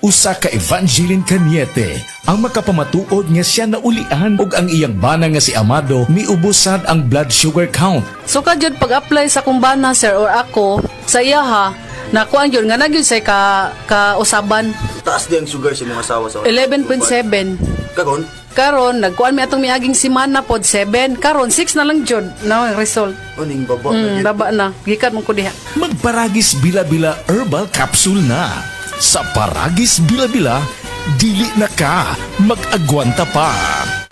Usa ka Evangeline Cañete ang makapamatuod nga siya naulian og ang iyang bana nga si Amado miubusad ang blood sugar count. So kadyod pag-apply sa kumbana sir or ako sa iya ha, nakuan yun nga nagyod say ka usaban. Taas di ang sugar sa mga asawa sa 11.7. Karon? Karon nagkuan mi atong miaging semana pod 7. Karon 6 na lang jud na result. Aning baba Baba na. Gikan mo ko diha. Magparagis bila-bila herbal capsule na. Sa Paragis Bila-Bila, dili na ka mag-agwanta pa.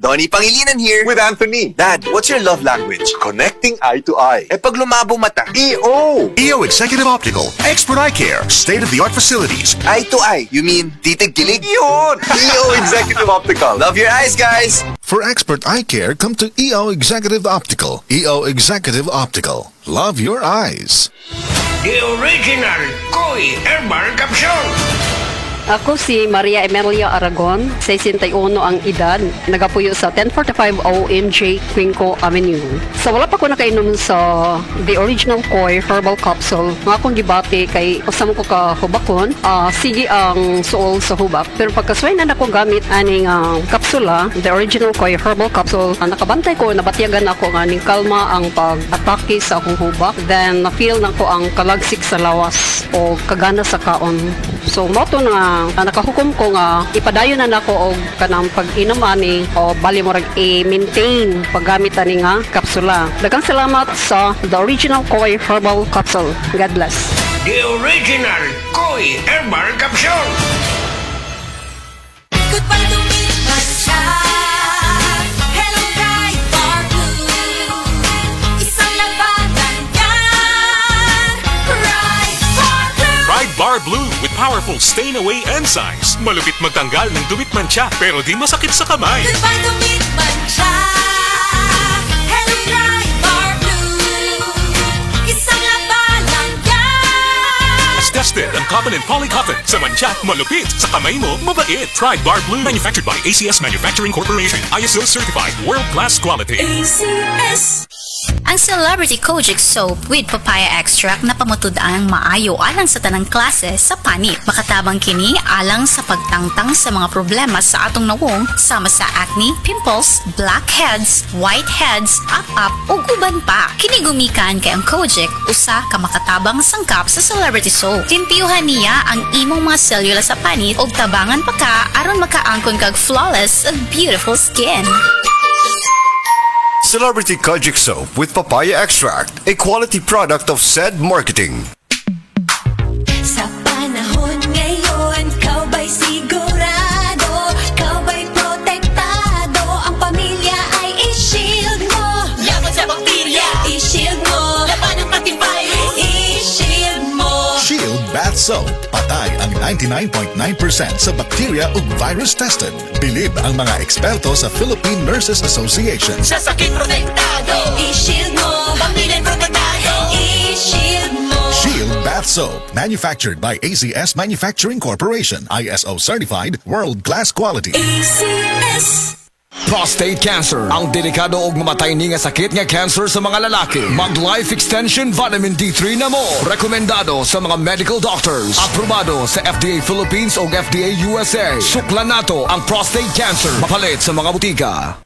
Donnie Pangilinan here. With Anthony. Dad, what's your love language? Connecting eye to eye. Eh pag lumabo mata. EO! EO Executive Optical, expert eye care, state-of-the-art facilities. Eye to eye, you mean titig-kilig? Yun! EO Executive Optical. Love your eyes, guys! For expert eye care, come to EO Executive Optical. EO Executive Optical. Love your eyes. The original Koi Herbal Capsule. Ako si Maria Emelia Aragon, 61 ang edad, nagapuyo sa 1045 OMJ Quinco Avenue. Sa wala pa ko nakainom sa The Original Koi Herbal Capsule, nga akong gibati kay usam ko ka hubakon, sige ang suol sa hubak. Pero pagkasway na ako gamit aning kapsula, The Original Koi Herbal Capsule, nakabantay ko, nabatiyagan ako nga ning kalma ang pag-atake sa akong hubak. Then na-feel na ko ang kalagsik sa lawas o kagana sa kaon. So moto na nakahukom ko nga ipadayon na nako og kanang pag-inom ani o bali mo rag i-maintain paggamit ani nga kapsula. Daghang salamat sa The Original Koi Herbal Capsule. God bless. The original Koi Herbal Capsule. Goodbye to me, Masha. Hello, bright bar blue. Isang labanan yan. Bright bar blue. Pride Bar Blue with powerful stain-away enzymes. Malupit magtanggal ng dumit mancha pero di masakit sa kamay. Goodbye to me, Masha. Hello, bright bar blue. Isang labanan yan. As tested ang cotton and polycotton. Sa mancha, malupit. Sa kamay mo, mabait. Pride Bar Blue. Manufactured by ACS Manufacturing Corporation. ISO certified. World-class quality. ACS. Ang Celebrity Kojic Soap with papaya extract na pamutud-ang maayo alang sa tanang klase sa panit. Makatabang kini alang sa pagtangtang sa mga problema sa atong nawong sama sa acne, pimples, blackheads, whiteheads, up-up ug uban pa. Kini gumikan kay ang Kojic usa ka makatabang sangkap sa Celebrity Soap. Timpiyuhan niya ang imong mga selula sa panit ug tabangan pa ka aron makaangkon kag flawless ug beautiful skin. Celebrity Kojic Soap with papaya extract, a quality product of said marketing. Sa panahon ngayon, kau ba'y sigurado? Kau ba'y protektado? Ang pamilya ay i-shield mo. Laban sa bakterya, i-shield mo. Laban ng pating virus, i-shield mo. Shield Bath Soap. Patay ang 99.9% sa bacteria ug virus tested. Bilib ang mga eksperto sa Philippine Nurses Association. Sa sakit protektado, i-shield mo. Pamilya protektado, i-shield mo. Shield Bath Soap. Manufactured by ACS Manufacturing Corporation. ISO certified. World-class quality. ACS. Prostate cancer, ang delikado ug mamatay ni nga sakit nga cancer sa mga lalaki. Mag Life Extension Vitamin D3 na mo. Rekomendado sa mga medical doctors. Aprobado sa FDA Philippines ug FDA USA. Suklan nato ang prostate cancer. Mapalit sa mga butika.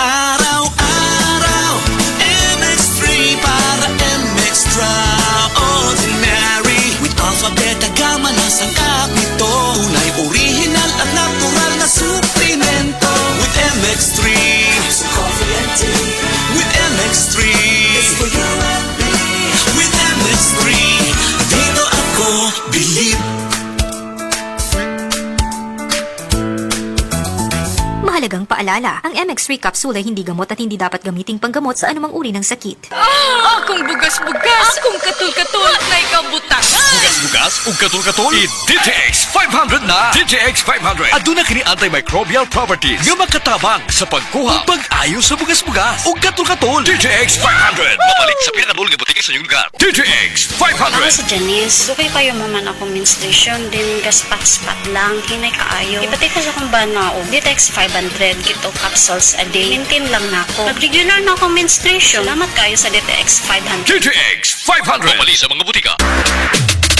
Araw-araw, MX3 para MX-Traordinary. With alphabeta gamma na sangkap nito. Tunay, original at natural na suplemento. With MX3, it's coffee and tea. With MX3, it's for you and me. With MX3, dito ako believe. Mahalagang paalala, ang MX3 capsule ay hindi gamot at hindi dapat gamiting panggamot sa anumang uri ng sakit. Akong bugas-bugas, akong katul-katul, may kabutangan. Bugas-bugas ug katul-katul. I-DTX 500 na. DTX 500. Aduna kini antimicrobial properties nga makatabang sa pagkuha ug pag-ayo sa bugas-bugas ug katul-katul. DTX 500. Mabalik sa pinakadulong nga butika sa inyong lugar. DTX 500. Ako si Janice. Sukay kayo maman ako menstruation, din gaspat-spat lang, hinay kaayo. Ipatay ko sa kumbana o DTX 500 kito capsules a day. Maintain lang na ako. Nag-regular na ako menstruation. Salamat kayo sa DTX 500. DTX 500. Mabalik sa mga butika.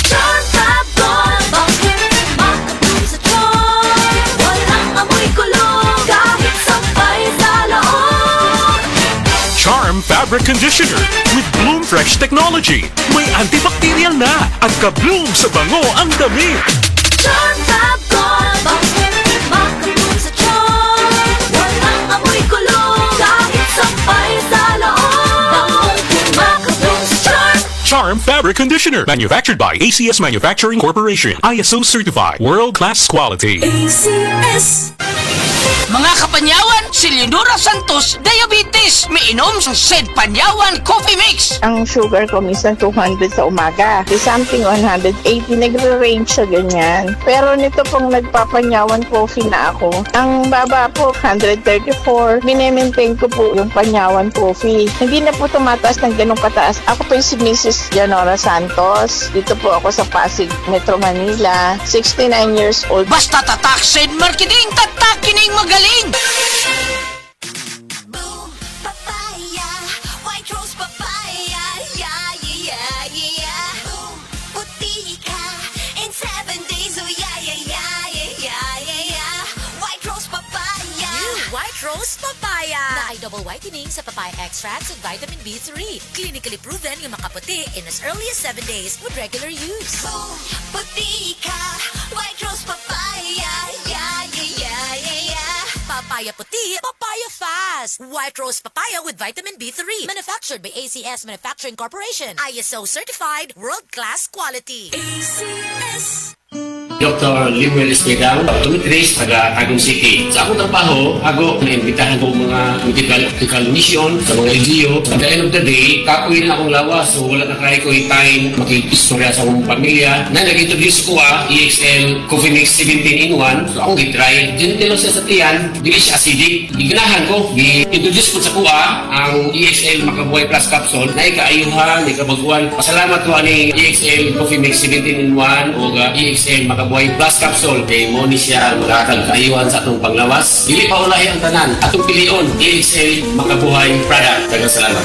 John Pablo, Fabric Conditioner with Bloom Fresh Technology. May antibacterial na at ka-bloom sa bango ang damit. Charm Fab Gold, bakit makabloom sa charm? Walang amoy kulong, kahit sampay sa loob. Bakit makabloom sa charm? Charm Fabric Conditioner. Manufactured by ACS Manufacturing Corporation. ISO certified. World-class quality. ACS. Mga kapanyawan, si Leonora Santos, diabetes. May inom sa Sed Panyawan Coffee Mix. Ang sugar ko minsan 200 sa umaga. Di something 180, nagre-range sa ganyan. Pero nito pong nagpapanyawan coffee na ako, ang baba po 134. Minemaintain ko po yung panyawan coffee. Hindi na po tumataas ng ganong kataas. Ako po yung si Mrs. Leonora Santos. Dito po ako sa Pasig, Metro Manila. 69 years old. Basta tatak Sed Marketing, tatak kining magaling. Boom, papaya, white rose papaya, yeah, yeah, yeah. Boom, puti ka in 7 days, oh yeah, yeah, yeah, yeah, yeah, yeah. White rose papaya. New White Rose Papaya na ay double whitening sa papaya extracts with vitamin B3. Clinically proven yung makaputi in as early as 7 days with regular use. Boom, puti ka, white rose papaya, yeah, yeah, yeah, yeah, yeah. Papaya puti, papaya fast. White Rose Papaya with vitamin B3. Manufactured by ACS Manufacturing Corporation. ISO certified, world-class quality. ACS. Dr. Limuel Espegang, optometrist, taga Tagum City. Sa akong trabaho, ako naimbitahan ko mga medical mission sa mga LGU. At the end of the day, kapoy na akong lawas. So wala na kaya ko time makikistorya sa akong pamilya. Na nag-introduce ko EXL Coffee Mix 17-in-1. So akong gitry. Gentle siya sa tiyan, dili siya acidic. Iganahan ko, i-introduce ko sa kuha ang EXL Makabuhay Plus Capsule na ikaayuhan, ikabaguan. Pasalamat ko ani EXL Coffee Mix 17-in-1 o EXL Makabuhay Plus Capsule. Kay mo ni siya magkakag kaayuhan sa atong panglawas. Dili pa ulahi ang tanan. Atong pilion, EXL Makabuhay product. Daghang salamat.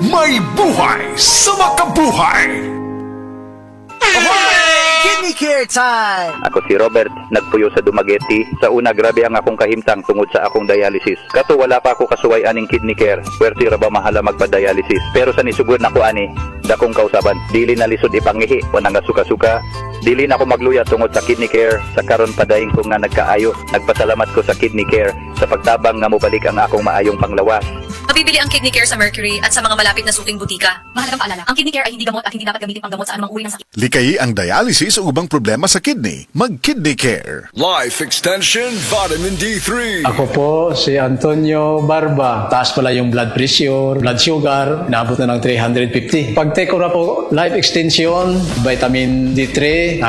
May buhay sa makabuhay! Kidney Care Time! Ako si Robert, nagpuyo sa Dumaguete. Sa una, grabe ang akong kahimtang tungod sa akong dialysis. Kato wala pa ako kasuway aning kidney care. Pwerte ra ba mahala magpa-dialysis? Pero sa nisugod na ko ani, dakong kausaban. Dili na lisod ipangihi, wanang suka-suka. Dili na ako magluya tungod sa kidney care. Sa karon padayon ko nga nagkaayo. Nagpasalamat ko sa kidney care sa pagtabang nga mobalik ang akong maayong panglawas. Mabibili ang Kidney Care sa Mercury at sa mga malapit na suking butika. Mahalagang paalala, ang Kidney Care ay hindi gamot at hindi dapat gamitin pang gamot sa anumang uri ng sakit. Likayi ang dialysis o ubang problema sa kidney. Mag-Kidney Care. Life Extension Vitamin D3. Ako po si Antonio Barba. Taas pala yung blood pressure, blood sugar, naabot na ng 350. Pag-take ko na po Life Extension, vitamin D3,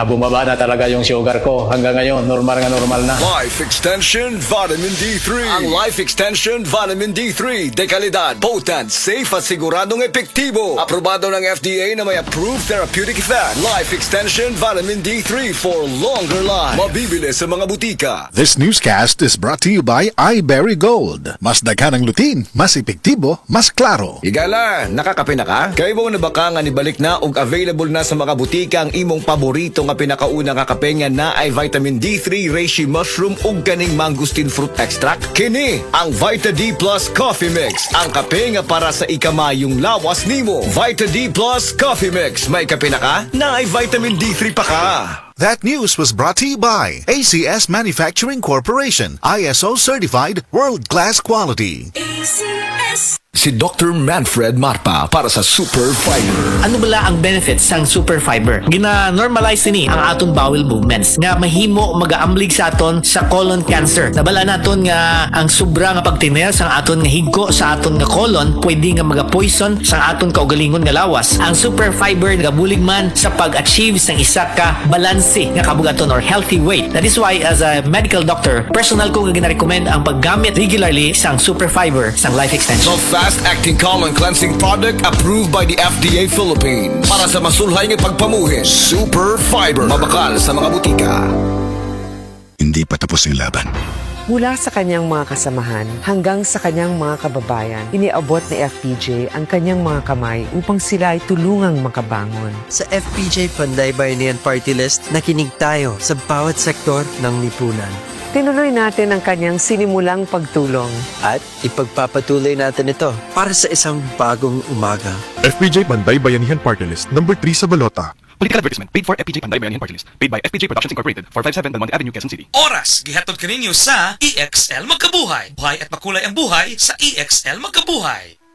bumaba na talaga yung sugar ko. Hanggang ngayon, normal na. Life Extension Vitamin D3. Ang Life Extension Vitamin D3 de kalidad, potent, safe at siguradong epektibo. Aprobado ng FDA na may approved therapeutic effect. Life Extension Vitamin D3 for longer life. Mabibili sa mga butika. This newscast is brought to you by iBerry Gold. Mas daghan ang lutin, mas epektibo, mas klaro. Igala, nakakape na ka? Kaya mo na baka nga nibalik na og available na sa mga butika ang imong paborito nga pinakauna nga kape nga na ay vitamin D3, reishi mushroom ug ganing mangosteen fruit extract? Kini ang Vita D Plus Coffee Mix. Ang kape nga para sa ikamayong lawas nimo. Vita D Plus Coffee Mix. May kape na ka? Na ay vitamin D3 pa ka. That news was brought to you by ACS Manufacturing Corporation. ISO certified, world-class quality. ACS. Si Dr. Manfred Marpa para sa Super Fiber. Ano bala ang benefits sang Super Fiber? Gina-normalize ni ang aton bowel movements nga mahimo magaamblig sa aton sa colon cancer. Nabala naton nga ang sobra nga pagtiner sang aton nga higko sa aton nga colon pwede nga maga-poison sang aton kaugalingon nga lawas. Ang Super Fiber nagabulig man sa pag-achieve sang isa ka balanse nga kabugaton or healthy weight. That is why as a medical doctor, personal ko nga gina-recommend ang paggamit regularly sang Super Fiber sang Life Extension. Fast-acting colon cleansing product approved by the FDA Philippines. Para sa masulhay ng pagpamuhin, Super Fiber. Mabakal sa mga butika. Hindi pa tapos ang laban. Mula sa kanyang mga kasamahan hanggang sa kanyang mga kababayan, iniabot ni FPJ ang kanyang mga kamay upang sila ay tulungang makabangon. Sa FPJ Panday Bayanihan Party List, nakinig tayo sa bawat sektor ng lipunan. tinuloy natin ang kanyang sinimulang pagtulong. At ipagpapatuloy natin ito para sa isang bagong umaga. FPJ Panday Bayanihan Party List, number 3 sa balota. Political advertisement paid for FPJ Panday Bayanihan Party List. Paid by FPJ Productions Incorporated, 457 Belmont Avenue, Quezon City. Oras, gihatod kaninyo sa EXL Magkabuhay. Buhay at makulay ang buhay sa EXL Magkabuhay.